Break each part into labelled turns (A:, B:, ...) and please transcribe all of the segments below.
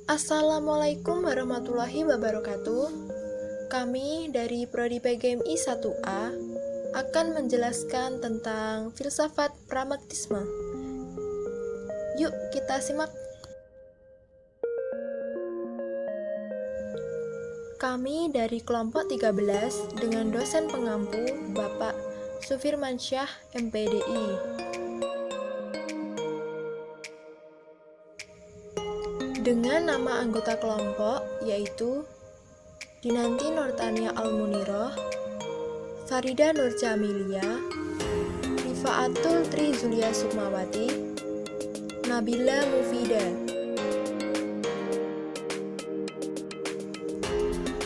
A: Assalamualaikum warahmatullahi wabarakatuh. Kami dari Prodi PGMI 1A akan menjelaskan tentang filsafat pragmatisme. Yuk kita simak. Kami dari kelompok 13 dengan dosen pengampu Bapak Sufirmansyah MPDI. Dengan nama anggota kelompok yaitu Dinanti Nurtania Almuniroh, Farida Nurjamilia, Rifaatul Tri Zulia Sukmawati, Nabila Mufida.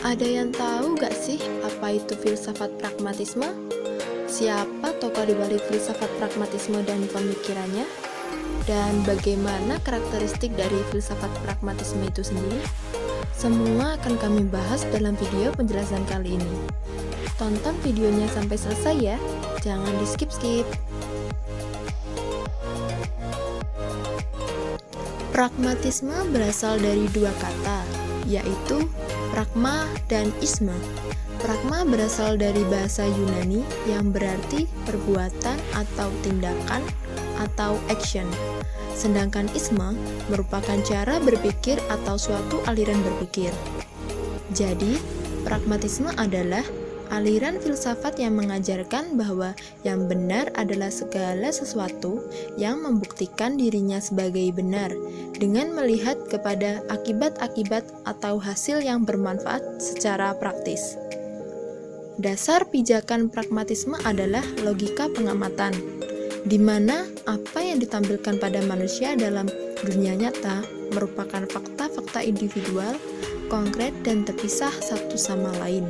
A: Ada yang tahu gak sih apa itu filsafat pragmatisme? Siapa tokoh di balik filsafat pragmatisme dan pemikirannya? Dan bagaimana karakteristik dari filsafat pragmatisme itu sendiri? Semua akan kami bahas dalam video penjelasan kali ini. Tonton videonya sampai selesai ya, jangan di skip-skip. Pragmatisme berasal dari dua kata, yaitu pragma dan isma. Pragma berasal dari bahasa Yunani yang berarti perbuatan atau tindakan atau action. Sedangkan isma merupakan cara berpikir atau suatu aliran berpikir. Jadi, pragmatisme adalah aliran filsafat yang mengajarkan bahwa yang benar adalah segala sesuatu yang membuktikan dirinya sebagai benar dengan melihat kepada akibat-akibat atau hasil yang bermanfaat secara praktis. Dasar pijakan pragmatisme adalah logika pengamatan, di mana apa yang ditampilkan pada manusia dalam dunia nyata merupakan fakta-fakta individual, konkret, dan terpisah satu sama lain.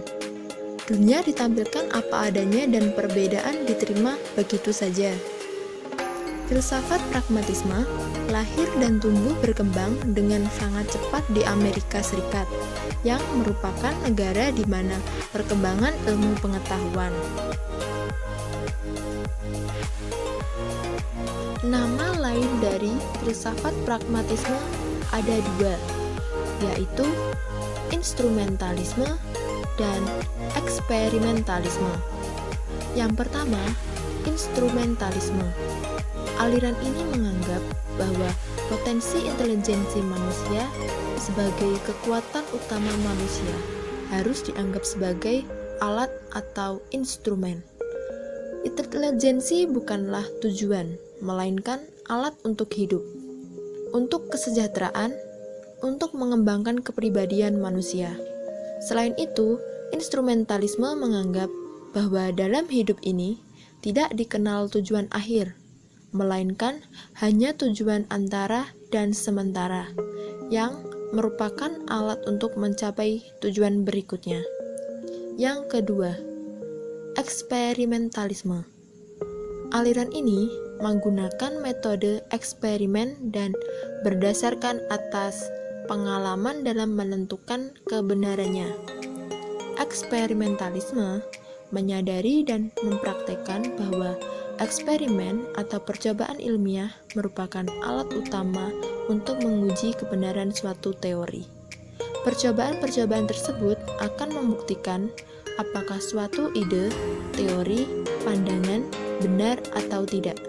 A: Dunia ditampilkan apa adanya dan perbedaan diterima begitu saja. Filsafat pragmatisme lahir dan tumbuh berkembang dengan sangat cepat di Amerika Serikat, yang merupakan negara di mana perkembangan ilmu pengetahuan. Nama lain dari filsafat pragmatisme ada dua, yaitu instrumentalisme dan eksperimentalisme. Yang pertama, instrumentalisme. Aliran ini menganggap bahwa potensi intelijensi manusia sebagai kekuatan utama manusia harus dianggap sebagai alat atau instrumen. Intelijensi bukanlah tujuan, melainkan alat untuk hidup, untuk kesejahteraan, untuk mengembangkan kepribadian manusia. Selain itu, instrumentalisme menganggap bahwa dalam hidup ini tidak dikenal tujuan akhir, melainkan hanya tujuan antara dan sementara, yang merupakan alat untuk mencapai tujuan berikutnya. Yang kedua, eksperimentalisme. Aliran ini menggunakan metode eksperimen dan berdasarkan atas pengalaman dalam menentukan kebenarannya. Eksperimentalisme menyadari dan mempraktekkan bahwa eksperimen atau percobaan ilmiah merupakan alat utama untuk menguji kebenaran suatu teori. Percobaan-percobaan tersebut akan membuktikan apakah suatu ide, teori, pandangan benar atau tidak.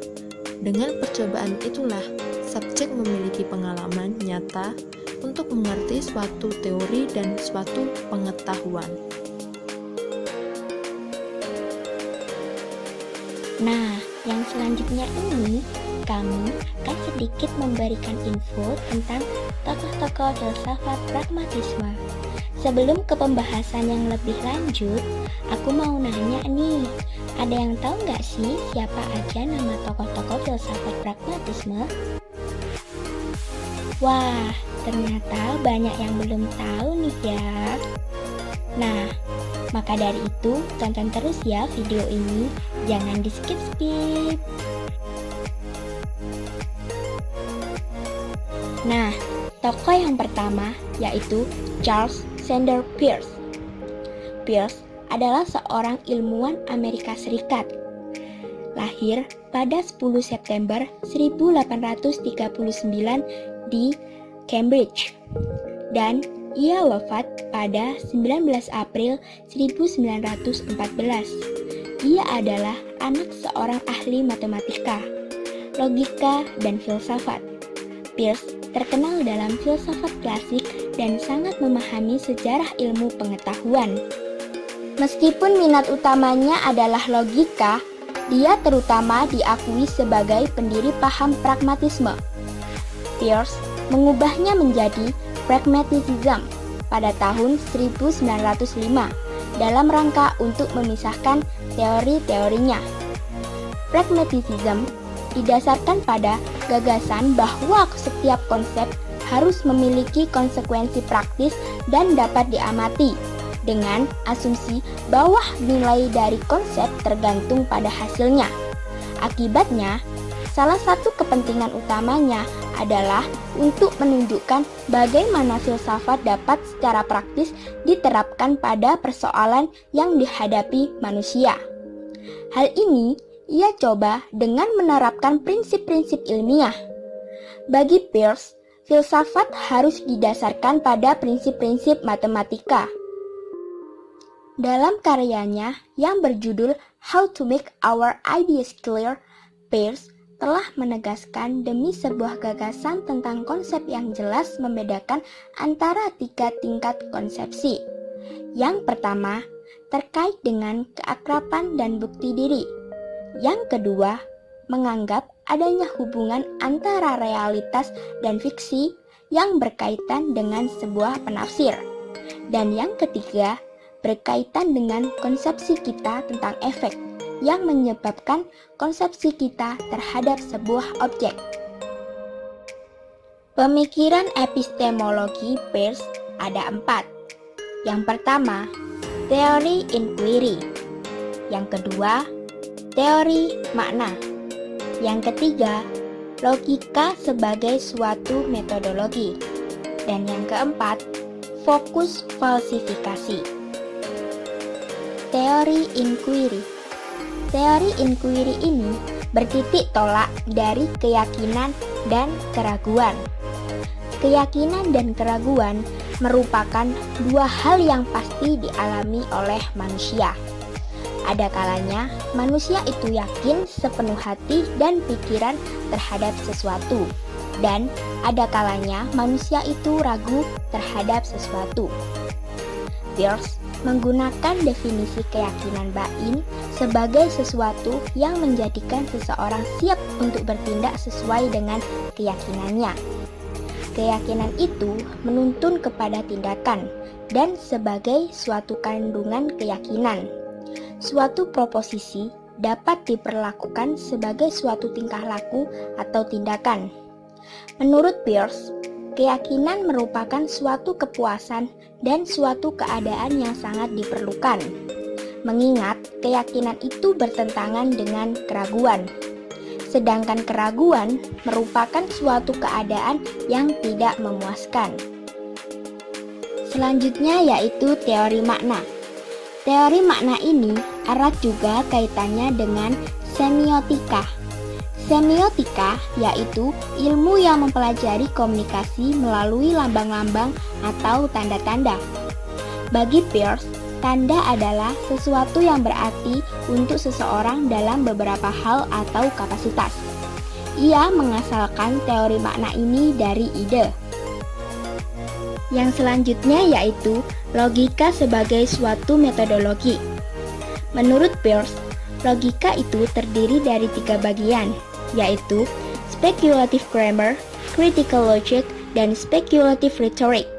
A: Dengan percobaan itulah subjek memiliki pengalaman nyata untuk mengerti suatu teori dan suatu pengetahuan.
B: Nah, yang selanjutnya ini kami akan sedikit memberikan info tentang tokoh-tokoh filsafat pragmatisme. Sebelum ke pembahasan yang lebih lanjut, aku mau nanya nih, ada yang tahu nggak sih siapa aja nama tokoh-tokoh filsafat pragmatisme? Wah, ternyata banyak yang belum tahu nih ya. Nah, maka dari itu tonton terus ya video ini, jangan di skip-skip. Nah, tokoh yang pertama yaitu Charles Sanders Peirce. Peirce adalah seorang ilmuwan Amerika Serikat. Lahir pada 10 September 1839 di Cambridge. dan ia wafat pada 19 April 1914. Ia adalah anak seorang ahli matematika, logika, dan filsafat. Peirce terkenal dalam filsafat klasik dan sangat memahami sejarah ilmu pengetahuan. Meskipun minat utamanya adalah logika, dia terutama diakui sebagai pendiri paham pragmatisme. Peirce mengubahnya menjadi pragmatism pada tahun 1905 dalam rangka untuk memisahkan teori-teorinya. Pragmatism didasarkan pada gagasan bahwa setiap konsep harus memiliki konsekuensi praktis dan dapat diamati, dengan asumsi bahwa nilai dari konsep tergantung pada hasilnya. Akibatnya, salah satu kepentingan utamanya adalah untuk menunjukkan bagaimana filsafat dapat secara praktis diterapkan pada persoalan yang dihadapi manusia. Hal ini ia coba dengan menerapkan prinsip-prinsip ilmiah. Bagi Peirce, filsafat harus didasarkan pada prinsip-prinsip matematika. Dalam karyanya yang berjudul How to Make Our Ideas Clear, Peirce telah menegaskan demi sebuah gagasan tentang konsep yang jelas membedakan antara 3 tingkat konsepsi. Yang pertama, terkait dengan keakraban dan bukti diri. Yang kedua, menganggap adanya hubungan antara realitas dan fiksi yang berkaitan dengan sebuah penafsir. Dan yang ketiga, berkaitan dengan konsepsi kita tentang efek yang menyebabkan konsepsi kita terhadap sebuah objek. Pemikiran epistemologi Peirce ada 4. Yang pertama, teori inquiry. Yang kedua, teori makna. Yang ketiga, logika sebagai suatu metodologi. Dan yang keempat, fokus falsifikasi. Teori inquiry. Teori inquiry ini bertitik tolak dari keyakinan dan keraguan. Keyakinan dan keraguan merupakan 2 hal yang pasti dialami oleh manusia. Ada kalanya manusia itu yakin sepenuh hati dan pikiran terhadap sesuatu, dan ada kalanya manusia itu ragu terhadap sesuatu. Peirce menggunakan definisi keyakinan bain sebagai sesuatu yang menjadikan seseorang siap untuk bertindak sesuai dengan keyakinannya. Keyakinan itu menuntun kepada tindakan dan sebagai suatu kandungan keyakinan. Suatu proposisi dapat diperlakukan sebagai suatu tingkah laku atau tindakan. Menurut Peirce, keyakinan merupakan suatu kepuasan dan suatu keadaan yang sangat diperlukan, mengingat keyakinan itu bertentangan dengan keraguan. Sedangkan keraguan merupakan suatu keadaan yang tidak memuaskan. Selanjutnya yaitu teori makna. Teori makna ini erat juga kaitannya dengan semiotika. Semiotika yaitu ilmu yang mempelajari komunikasi melalui lambang-lambang atau tanda-tanda. Bagi Peirce, tanda adalah sesuatu yang berarti untuk seseorang dalam beberapa hal atau kapasitas. Ia mengasalkan teori makna ini dari ide. Yang selanjutnya yaitu logika sebagai suatu metodologi. Menurut Peirce, logika itu terdiri dari 3 bagian, yaitu speculative grammar, critical logic, dan speculative rhetoric.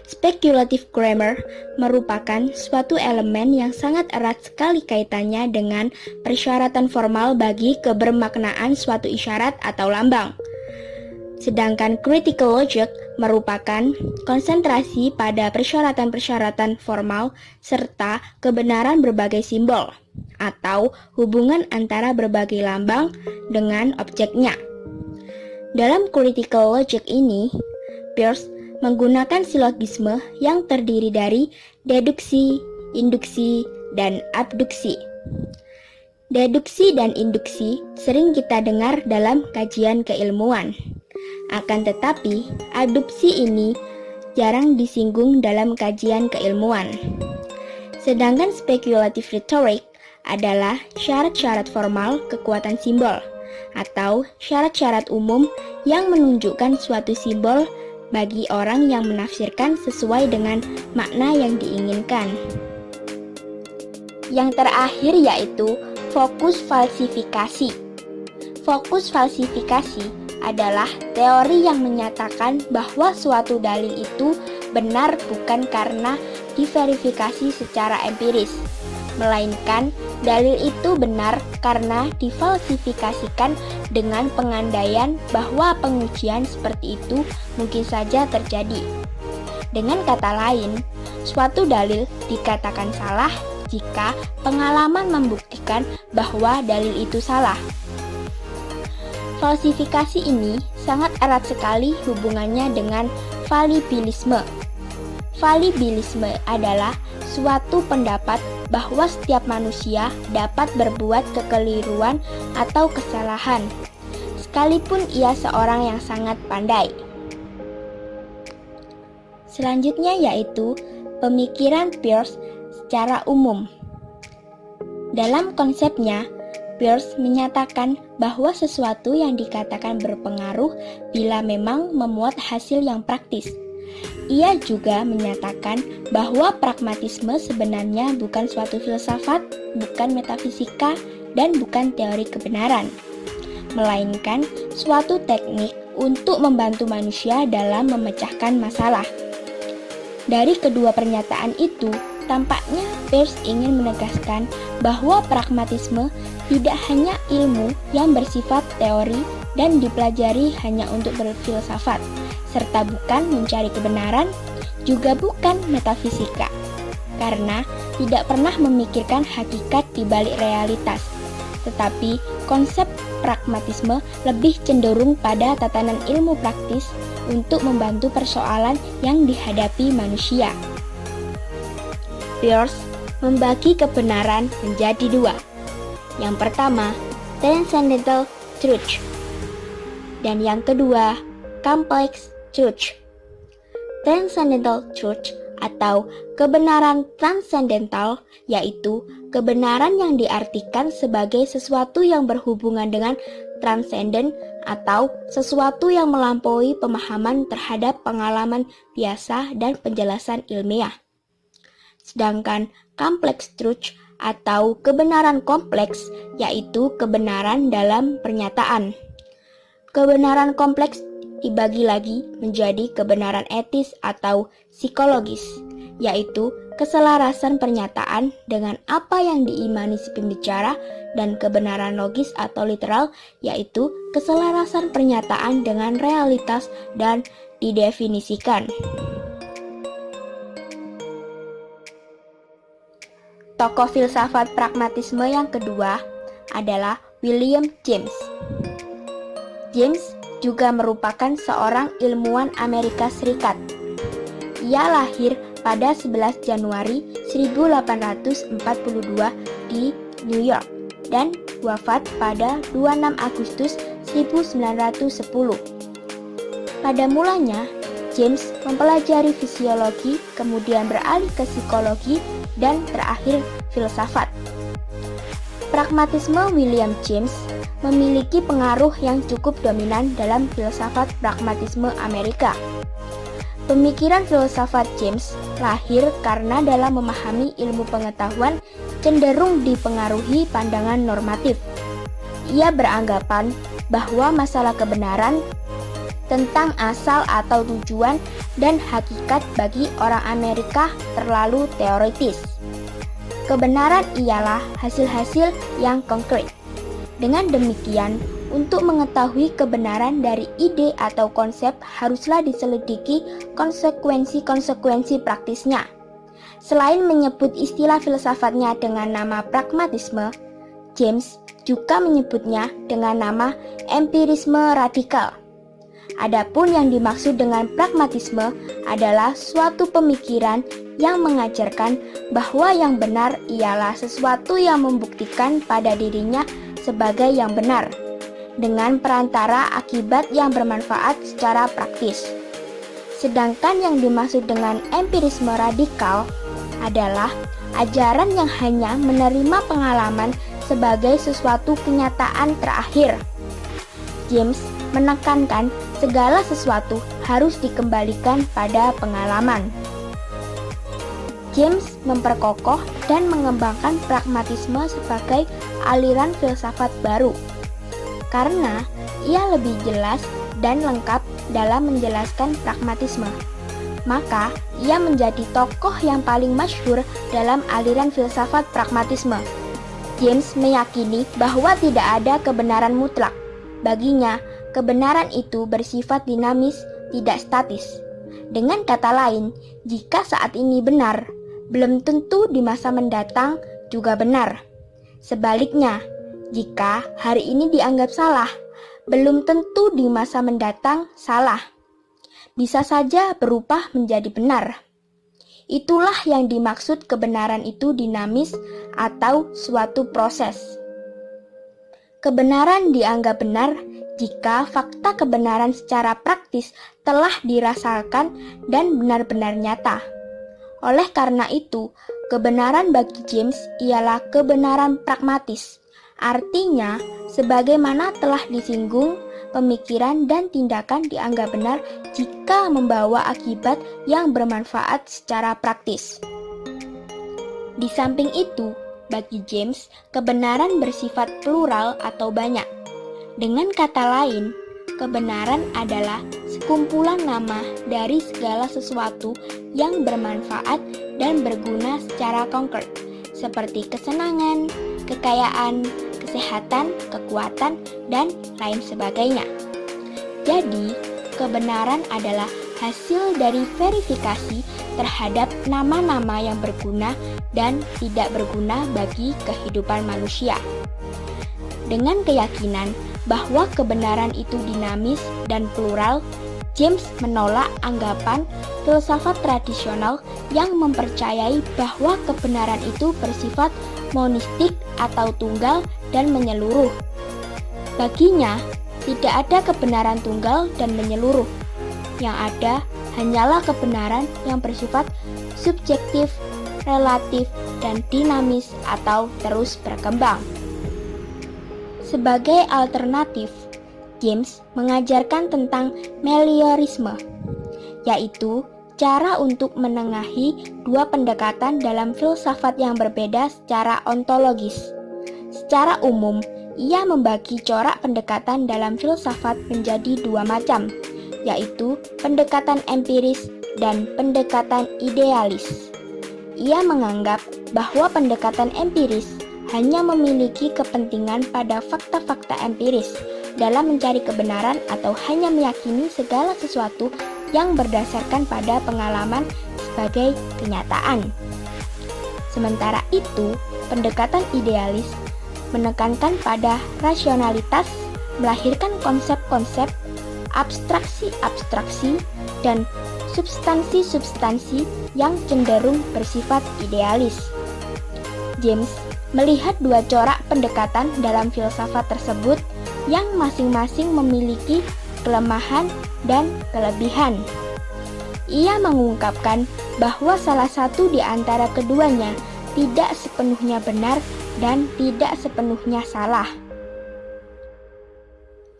B: Speculative grammar merupakan suatu elemen yang sangat erat sekali kaitannya dengan persyaratan formal bagi kebermaknaan suatu isyarat atau lambang. Sedangkan critical logic merupakan konsentrasi pada persyaratan-persyaratan formal serta kebenaran berbagai simbol atau hubungan antara berbagai lambang dengan objeknya. Dalam critical logic ini, Peirce menggunakan silogisme yang terdiri dari deduksi, induksi, dan abduksi. Deduksi dan induksi sering kita dengar dalam kajian keilmuan. Akan tetapi, abduksi ini jarang disinggung dalam kajian keilmuan. Sedangkan spekulatif retorik adalah syarat-syarat formal kekuatan simbol atau syarat-syarat umum yang menunjukkan suatu simbol bagi orang yang menafsirkan sesuai dengan makna yang diinginkan. Yang terakhir yaitu fokus falsifikasi. Fokus falsifikasi adalah teori yang menyatakan bahwa suatu dalil itu benar bukan karena diverifikasi secara empiris, melainkan dalil itu benar karena difalsifikasikan dengan pengandaian bahwa pengujian seperti itu mungkin saja terjadi. Dengan kata lain, suatu dalil dikatakan salah jika pengalaman membuktikan bahwa dalil itu salah. Falsifikasi ini sangat erat sekali hubungannya dengan falibilisme. Falibilisme adalah suatu pendapat bahwa setiap manusia dapat berbuat kekeliruan atau kesalahan, sekalipun ia seorang yang sangat pandai. Selanjutnya yaitu pemikiran Peirce secara umum. Dalam konsepnya, Peirce menyatakan bahwa sesuatu yang dikatakan berpengaruh bila memang memuat hasil yang praktis. Ia juga menyatakan bahwa pragmatisme sebenarnya bukan suatu filsafat, bukan metafisika, dan bukan teori kebenaran, melainkan suatu teknik untuk membantu manusia dalam memecahkan masalah. Dari kedua pernyataan itu, tampaknya Peirce ingin menegaskan bahwa pragmatisme tidak hanya ilmu yang bersifat teori dan dipelajari hanya untuk berfilsafat, serta bukan mencari kebenaran, juga bukan metafisika, karena tidak pernah memikirkan hakikat di balik realitas. Tetapi konsep pragmatisme lebih cenderung pada tatanan ilmu praktis untuk membantu persoalan yang dihadapi manusia. Peirce membagi kebenaran menjadi dua. Yang pertama, transcendental truth, dan yang kedua, complex truth. Transcendental truth atau kebenaran transendental yaitu kebenaran yang diartikan sebagai sesuatu yang berhubungan dengan transenden atau sesuatu yang melampaui pemahaman terhadap pengalaman biasa dan penjelasan ilmiah. Sedangkan complex truth atau kebenaran kompleks yaitu kebenaran dalam pernyataan. Kebenaran kompleks dibagi lagi menjadi kebenaran etis atau psikologis, yaitu keselarasan pernyataan dengan apa yang diimani si pembicara, dan kebenaran logis atau literal, yaitu keselarasan pernyataan dengan realitas dan didefinisikan. Tokoh filsafat pragmatisme yang kedua adalah William James. James juga merupakan seorang ilmuwan Amerika Serikat. Ia lahir pada 11 Januari 1842 di New York dan wafat pada 26 Agustus 1910. Pada mulanya, James mempelajari fisiologi, kemudian beralih ke psikologi, dan terakhir filsafat. Pragmatisme William James memiliki pengaruh yang cukup dominan dalam filsafat pragmatisme Amerika. Pemikiran filsafat James lahir karena dalam memahami ilmu pengetahuan cenderung dipengaruhi pandangan normatif. Ia beranggapan bahwa masalah kebenaran tentang asal atau tujuan dan hakikat bagi orang Amerika terlalu teoritis. Kebenaran ialah hasil-hasil yang konkret. Dengan demikian, untuk mengetahui kebenaran dari ide atau konsep haruslah diselidiki konsekuensi-konsekuensi praktisnya. Selain menyebut istilah filsafatnya dengan nama pragmatisme, James juga menyebutnya dengan nama empirisme radikal. Adapun yang dimaksud dengan pragmatisme adalah suatu pemikiran yang mengajarkan bahwa yang benar ialah sesuatu yang membuktikan pada dirinya sebagai yang benar, dengan perantara akibat yang bermanfaat secara praktis. Sedangkan yang dimaksud dengan empirisme radikal adalah ajaran yang hanya menerima pengalaman sebagai sesuatu kenyataan terakhir. James menekankan segala sesuatu harus dikembalikan pada pengalaman. James memperkokoh dan mengembangkan pragmatisme sebagai aliran filsafat baru, karena ia lebih jelas dan lengkap dalam menjelaskan pragmatisme. Maka, ia menjadi tokoh yang paling masyhur dalam aliran filsafat pragmatisme. James meyakini bahwa tidak ada kebenaran mutlak. Baginya, kebenaran itu bersifat dinamis, tidak statis. Dengan kata lain, jika saat ini benar, belum tentu di masa mendatang juga benar. Sebaliknya, jika hari ini dianggap salah, belum tentu di masa mendatang salah. Bisa saja berubah menjadi benar. Itulah yang dimaksud kebenaran itu dinamis atau suatu proses. Kebenaran dianggap benar jika fakta kebenaran secara praktis telah dirasakan dan benar-benar nyata. Oleh karena itu, kebenaran bagi James ialah kebenaran pragmatis. Artinya, sebagaimana telah disinggung, pemikiran dan tindakan dianggap benar jika membawa akibat yang bermanfaat secara praktis. Di samping itu, bagi James, kebenaran bersifat plural atau banyak. Dengan kata lain, kebenaran adalah sekumpulan nama dari segala sesuatu yang bermanfaat dan berguna secara konkret, seperti kesenangan, kekayaan, kesehatan, kekuatan, dan lain sebagainya. Jadi, kebenaran adalah hasil dari verifikasi terhadap nama-nama yang berguna dan tidak berguna bagi kehidupan manusia. Dengan keyakinan bahwa kebenaran itu dinamis dan plural, James menolak anggapan filsafat tradisional yang mempercayai bahwa kebenaran itu bersifat monistik atau tunggal dan menyeluruh. Baginya, tidak ada kebenaran tunggal dan menyeluruh. Yang ada hanyalah kebenaran yang bersifat subjektif, relatif, dan dinamis atau terus berkembang. Sebagai alternatif, James mengajarkan tentang meliorisme, yaitu cara untuk menengahi dua pendekatan dalam filsafat yang berbeda secara ontologis. Secara umum, ia membagi corak pendekatan dalam filsafat menjadi dua macam, yaitu pendekatan empiris dan pendekatan idealis. Ia menganggap bahwa pendekatan empiris hanya memiliki kepentingan pada fakta-fakta empiris dalam mencari kebenaran atau hanya meyakini segala sesuatu yang berdasarkan pada pengalaman sebagai kenyataan. Sementara itu, pendekatan idealis menekankan pada rasionalitas, melahirkan konsep-konsep, abstraksi-abstraksi, dan substansi-substansi yang cenderung bersifat idealis. James melihat dua corak pendekatan dalam filsafat tersebut yang masing-masing memiliki kelemahan dan kelebihan. Ia mengungkapkan bahwa salah satu di antara keduanya tidak sepenuhnya benar dan tidak sepenuhnya salah.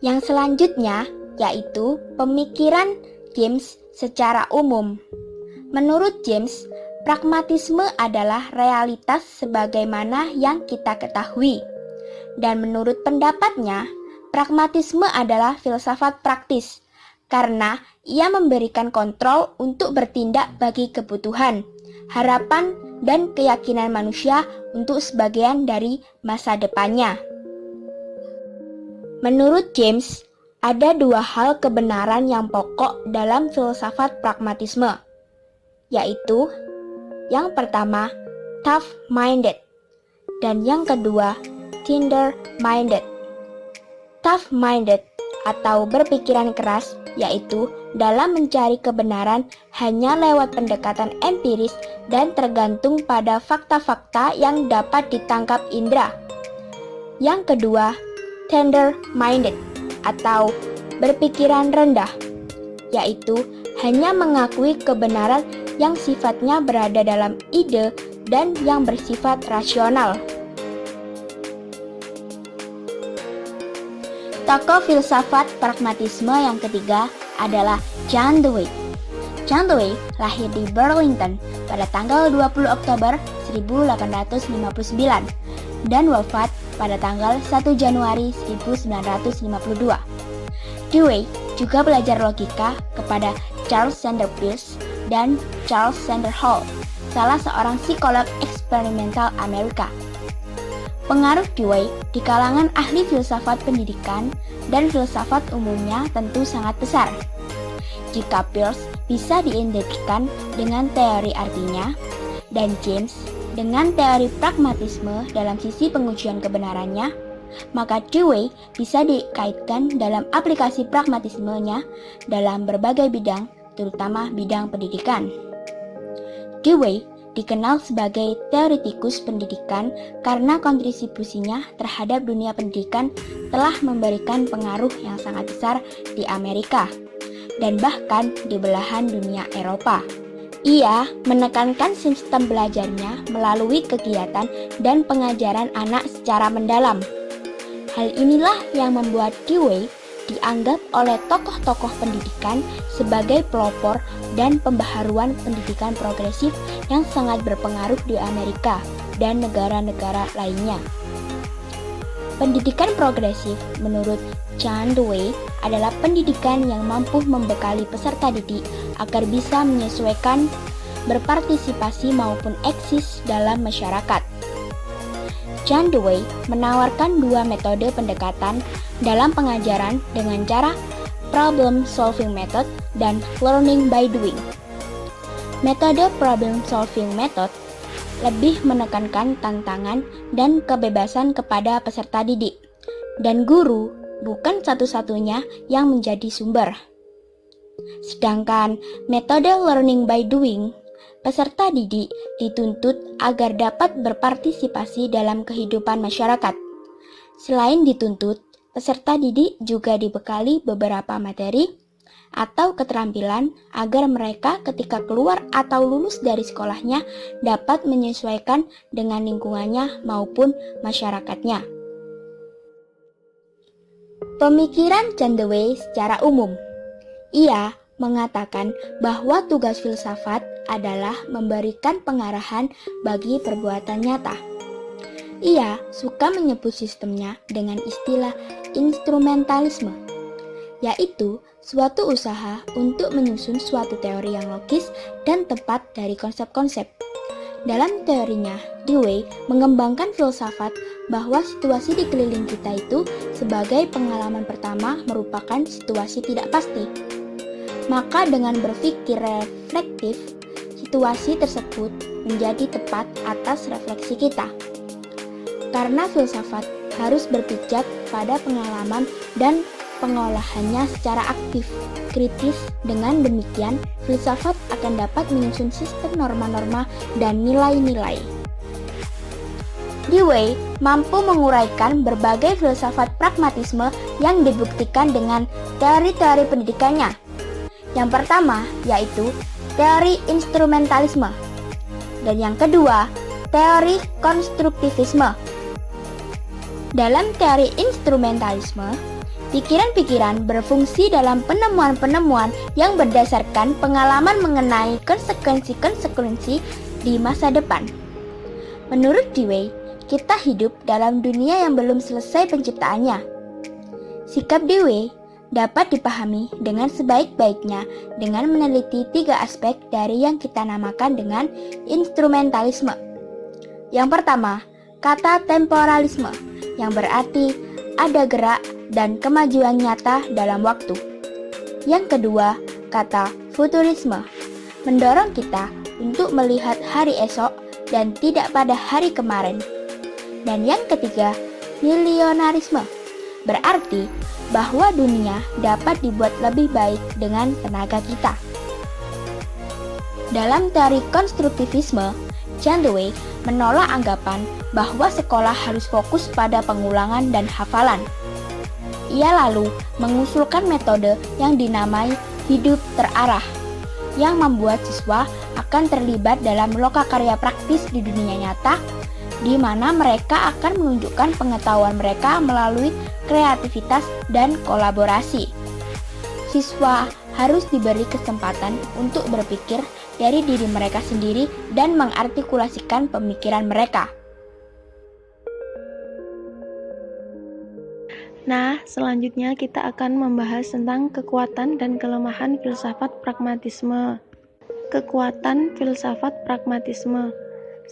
B: Yang selanjutnya yaitu pemikiran James secara umum. Menurut James, pragmatisme adalah realitas sebagaimana yang kita ketahui. Dan menurut pendapatnya, pragmatisme adalah filsafat praktis, karena ia memberikan kontrol untuk bertindak bagi kebutuhan, harapan, dan keyakinan manusia untuk sebagian dari masa depannya. Menurut James, ada dua hal kebenaran yang pokok dalam filsafat pragmatisme, yaitu yang pertama, tough-minded, dan yang kedua, tender-minded. Tough-minded atau berpikiran keras, yaitu dalam mencari kebenaran hanya lewat pendekatan empiris dan tergantung pada fakta-fakta yang dapat ditangkap indera. Yang kedua, tender-minded atau berpikiran rendah, yaitu hanya mengakui kebenaran yang sifatnya berada dalam ide dan yang bersifat rasional. Tokoh filsafat pragmatisme yang ketiga adalah John Dewey. John Dewey lahir di Burlington pada tanggal 20 Oktober 1859 dan wafat pada tanggal 1 Januari 1952. Dewey juga belajar logika kepada Charles Sanders Peirce dan Charles Sanders Hall, salah seorang psikolog eksperimental Amerika. Pengaruh Dewey di kalangan ahli filsafat pendidikan dan filsafat umumnya tentu sangat besar. Jika Peirce bisa diidentikan dengan teori artinya, dan James dengan teori pragmatisme dalam sisi pengujian kebenarannya, maka Dewey bisa dikaitkan dalam aplikasi pragmatismenya dalam berbagai bidang, terutama bidang pendidikan. Dewey dikenal sebagai teoretikus pendidikan karena kontribusinya terhadap dunia pendidikan telah memberikan pengaruh yang sangat besar di Amerika dan bahkan di belahan dunia Eropa. Ia menekankan sistem belajarnya melalui kegiatan dan pengajaran anak secara mendalam. Hal inilah yang membuat Dewey dianggap oleh tokoh-tokoh pendidikan sebagai pelopor dan pembaharuan pendidikan progresif yang sangat berpengaruh di Amerika dan negara-negara lainnya. Pendidikan progresif menurut John Dewey adalah pendidikan yang mampu membekali peserta didik agar bisa menyesuaikan, berpartisipasi maupun eksis dalam masyarakat. John Dewey menawarkan dua metode pendekatan dalam pengajaran dengan cara problem solving method dan learning by doing. Metode problem solving method lebih menekankan tantangan dan kebebasan kepada peserta didik, dan guru bukan satu-satunya yang menjadi sumber. Sedangkan metode learning by doing, peserta didik dituntut agar dapat berpartisipasi dalam kehidupan masyarakat. Selain dituntut, peserta didik juga dibekali beberapa materi atau keterampilan agar mereka ketika keluar atau lulus dari sekolahnya dapat menyesuaikan dengan lingkungannya maupun masyarakatnya. Pemikiran John Dewey secara umum. Ia mengatakan bahwa tugas filsafat adalah memberikan pengarahan bagi perbuatan nyata. Ia suka menyebut sistemnya dengan istilah instrumentalisme, yaitu suatu usaha untuk menyusun suatu teori yang logis dan tepat dari konsep-konsep. Dalam teorinya, Dewey mengembangkan filsafat bahwa situasi di keliling kita itu sebagai pengalaman pertama merupakan situasi tidak pasti. Maka dengan berpikir reflektif, situasi tersebut menjadi tepat atas refleksi kita. Karena filsafat harus berpijak pada pengalaman dan pengolahannya secara aktif, kritis. Dengan demikian, filsafat akan dapat menyusun sistem norma-norma dan nilai-nilai. Dewey mampu menguraikan berbagai filsafat pragmatisme yang dibuktikan dengan teori-teori pendidikannya. Yang pertama yaitu teori instrumentalisme, dan yang kedua teori konstruktivisme. Dalam teori instrumentalisme, pikiran-pikiran berfungsi dalam penemuan-penemuan yang berdasarkan pengalaman mengenai konsekuensi-konsekuensi di masa depan. Menurut Dewey, kita hidup dalam dunia yang belum selesai penciptaannya. Sikap Dewey dapat dipahami dengan sebaik-baiknya dengan meneliti 3 aspek dari yang kita namakan dengan instrumentalisme. Yang pertama, kata temporalisme, yang berarti ada gerak dan kemajuan nyata dalam waktu. Yang kedua, kata futurisme, mendorong kita untuk melihat hari esok dan tidak pada hari kemarin. Dan yang ketiga, milionarisme, berarti bahwa dunia dapat dibuat lebih baik dengan tenaga kita. Dalam teori konstruktivisme, John Dewey menolak anggapan bahwa sekolah harus fokus pada pengulangan dan hafalan. Ia lalu mengusulkan metode yang dinamai hidup terarah, yang membuat siswa akan terlibat dalam lokakarya praktis di dunia nyata, di mana mereka akan menunjukkan pengetahuan mereka melalui kreativitas dan kolaborasi. Siswa harus diberi kesempatan untuk berpikir dari diri mereka sendiri dan mengartikulasikan pemikiran mereka.
A: Nah, selanjutnya kita akan membahas tentang kekuatan dan kelemahan filsafat pragmatisme. Kekuatan filsafat pragmatisme.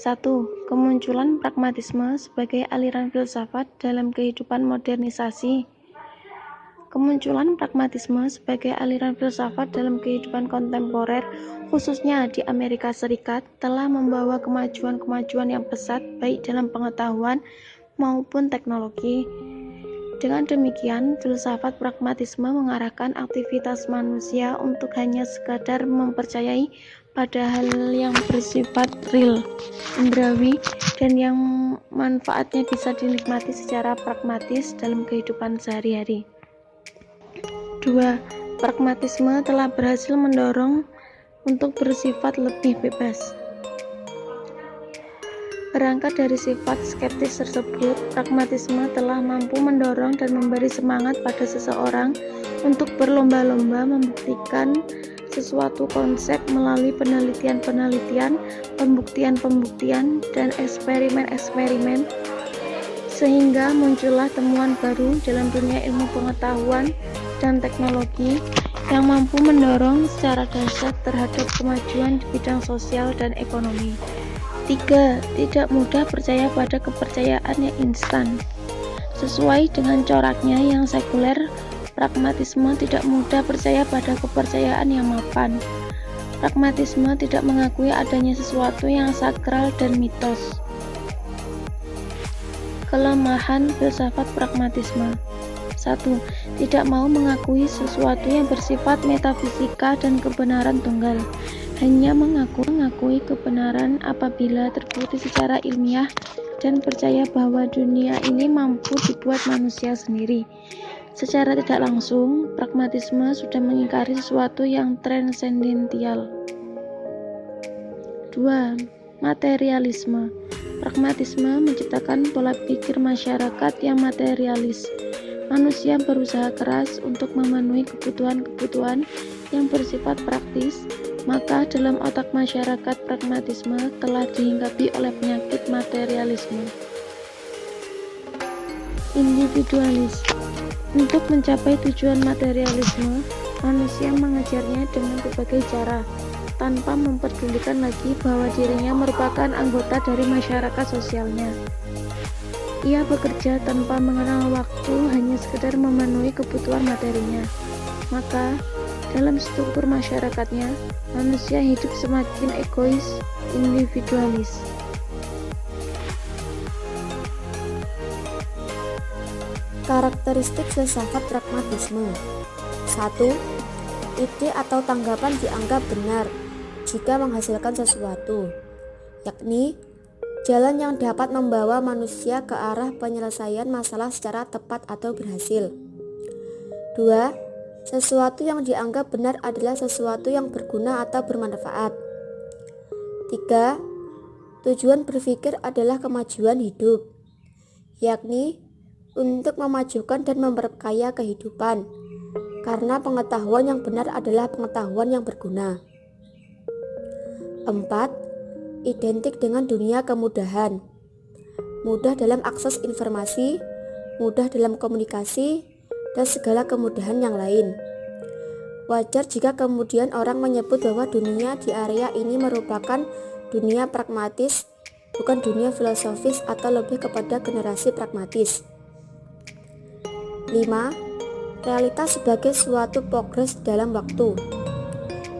A: 1. Kemunculan pragmatisme sebagai aliran filsafat dalam kehidupan modernisasi. Kemunculan pragmatisme sebagai aliran filsafat dalam kehidupan kontemporer, khususnya di Amerika Serikat, telah membawa kemajuan-kemajuan yang pesat baik dalam pengetahuan maupun teknologi. Dengan demikian, filsafat pragmatisme mengarahkan aktivitas manusia untuk hanya sekadar mempercayai pada hal yang bersifat real, indrawi, dan yang manfaatnya bisa dinikmati secara pragmatis dalam kehidupan sehari-hari. 2. Pragmatisme telah berhasil mendorong untuk bersifat lebih bebas. Berangkat dari sifat skeptis tersebut, pragmatisme telah mampu mendorong dan memberi semangat pada seseorang untuk berlomba-lomba membuktikan sesuatu konsep melalui penelitian-penelitian, pembuktian-pembuktian, dan eksperimen-eksperimen, sehingga muncullah temuan baru dalam dunia ilmu pengetahuan dan teknologi yang mampu mendorong secara dahsyat terhadap kemajuan di bidang sosial dan ekonomi. 3. Tidak mudah percaya pada kepercayaan yang instan. Sesuai dengan coraknya yang sekuler, pragmatisme tidak mudah percaya pada kepercayaan yang mapan. Pragmatisme tidak mengakui adanya sesuatu yang sakral dan mitos. Kelemahan filsafat pragmatisme. 1. Tidak mau mengakui sesuatu yang bersifat metafisika dan kebenaran tunggal. Hanya mengakui kebenaran apabila terbukti secara ilmiah dan percaya bahwa dunia ini mampu dibuat manusia sendiri. Secara tidak langsung, pragmatisme sudah mengingkari sesuatu yang transendental. 2. Materialisme. Pragmatisme menciptakan pola pikir masyarakat yang materialis. Manusia berusaha keras untuk memenuhi kebutuhan-kebutuhan yang bersifat praktis, maka dalam otak masyarakat pragmatisme telah dihinggapi oleh penyakit materialisme. Individualis. Untuk mencapai tujuan materialisme, manusia mengejarnya dengan berbagai cara, tanpa memperdulikan lagi bahwa dirinya merupakan anggota dari masyarakat sosialnya. Ia bekerja tanpa mengenal waktu, hanya sekedar memenuhi kebutuhan materinya. Maka, dalam struktur masyarakatnya, manusia hidup semakin egois, individualis.
C: Karakteristik filsafat pragmatisme. 1. Ide atau tanggapan dianggap benar jika menghasilkan sesuatu, yakni jalan yang dapat membawa manusia ke arah penyelesaian masalah secara tepat atau berhasil. 2. Sesuatu yang dianggap benar adalah sesuatu yang berguna atau bermanfaat. 3. Tujuan berpikir adalah kemajuan hidup, yakni untuk memajukan dan memperkaya kehidupan, karena pengetahuan yang benar adalah pengetahuan yang berguna. 4. Identik dengan dunia kemudahan, mudah dalam akses informasi, mudah dalam komunikasi, dan segala kemudahan yang lain. Wajar jika kemudian orang menyebut bahwa dunia di area ini merupakan dunia pragmatis, bukan dunia filosofis atau lebih kepada generasi pragmatis. 5. Realitas sebagai suatu progres dalam waktu,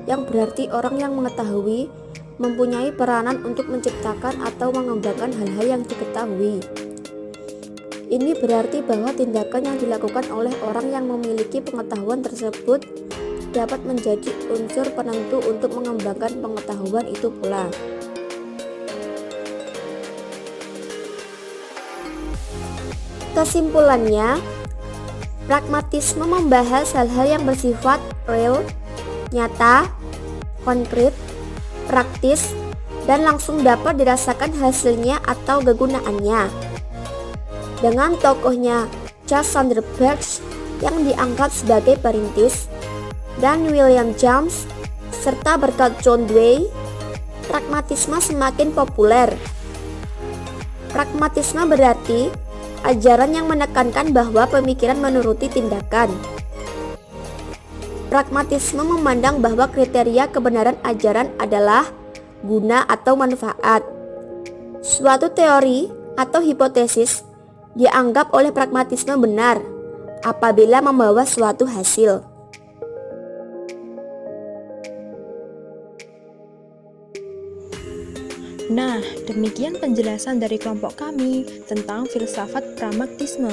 C: yang berarti orang yang mengetahui mempunyai peranan untuk menciptakan atau mengembangkan hal-hal yang diketahui. Ini berarti bahwa tindakan yang dilakukan oleh orang yang memiliki pengetahuan tersebut dapat menjadi unsur penentu untuk mengembangkan pengetahuan itu pula. Kesimpulannya, pragmatisme membahas hal-hal yang bersifat real, nyata, konkret, praktis, dan langsung dapat dirasakan hasilnya atau kegunaannya. Dengan tokohnya Charles Sanders Peirce yang diangkat sebagai perintis, dan William James, serta berkat John Dewey, pragmatisme semakin populer. Pragmatisme berarti ajaran yang menekankan bahwa pemikiran menuruti tindakan. Pragmatisme memandang bahwa kriteria kebenaran ajaran adalah guna atau manfaat. Suatu teori atau hipotesis dianggap oleh pragmatisme benar apabila membawa suatu hasil.
A: Nah, demikian penjelasan dari kelompok kami tentang filsafat pragmatisme.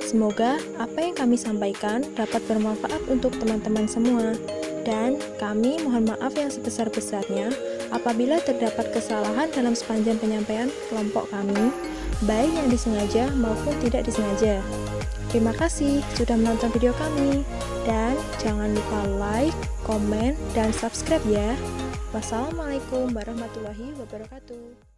A: Semoga apa yang kami sampaikan dapat bermanfaat untuk teman-teman semua. Dan kami mohon maaf yang sebesar-besarnya apabila terdapat kesalahan dalam sepanjang penyampaian kelompok kami, baik yang disengaja maupun tidak disengaja. Terima kasih sudah menonton video kami, dan jangan lupa like, komen, dan subscribe ya. Wassalamualaikum warahmatullahi wabarakatuh.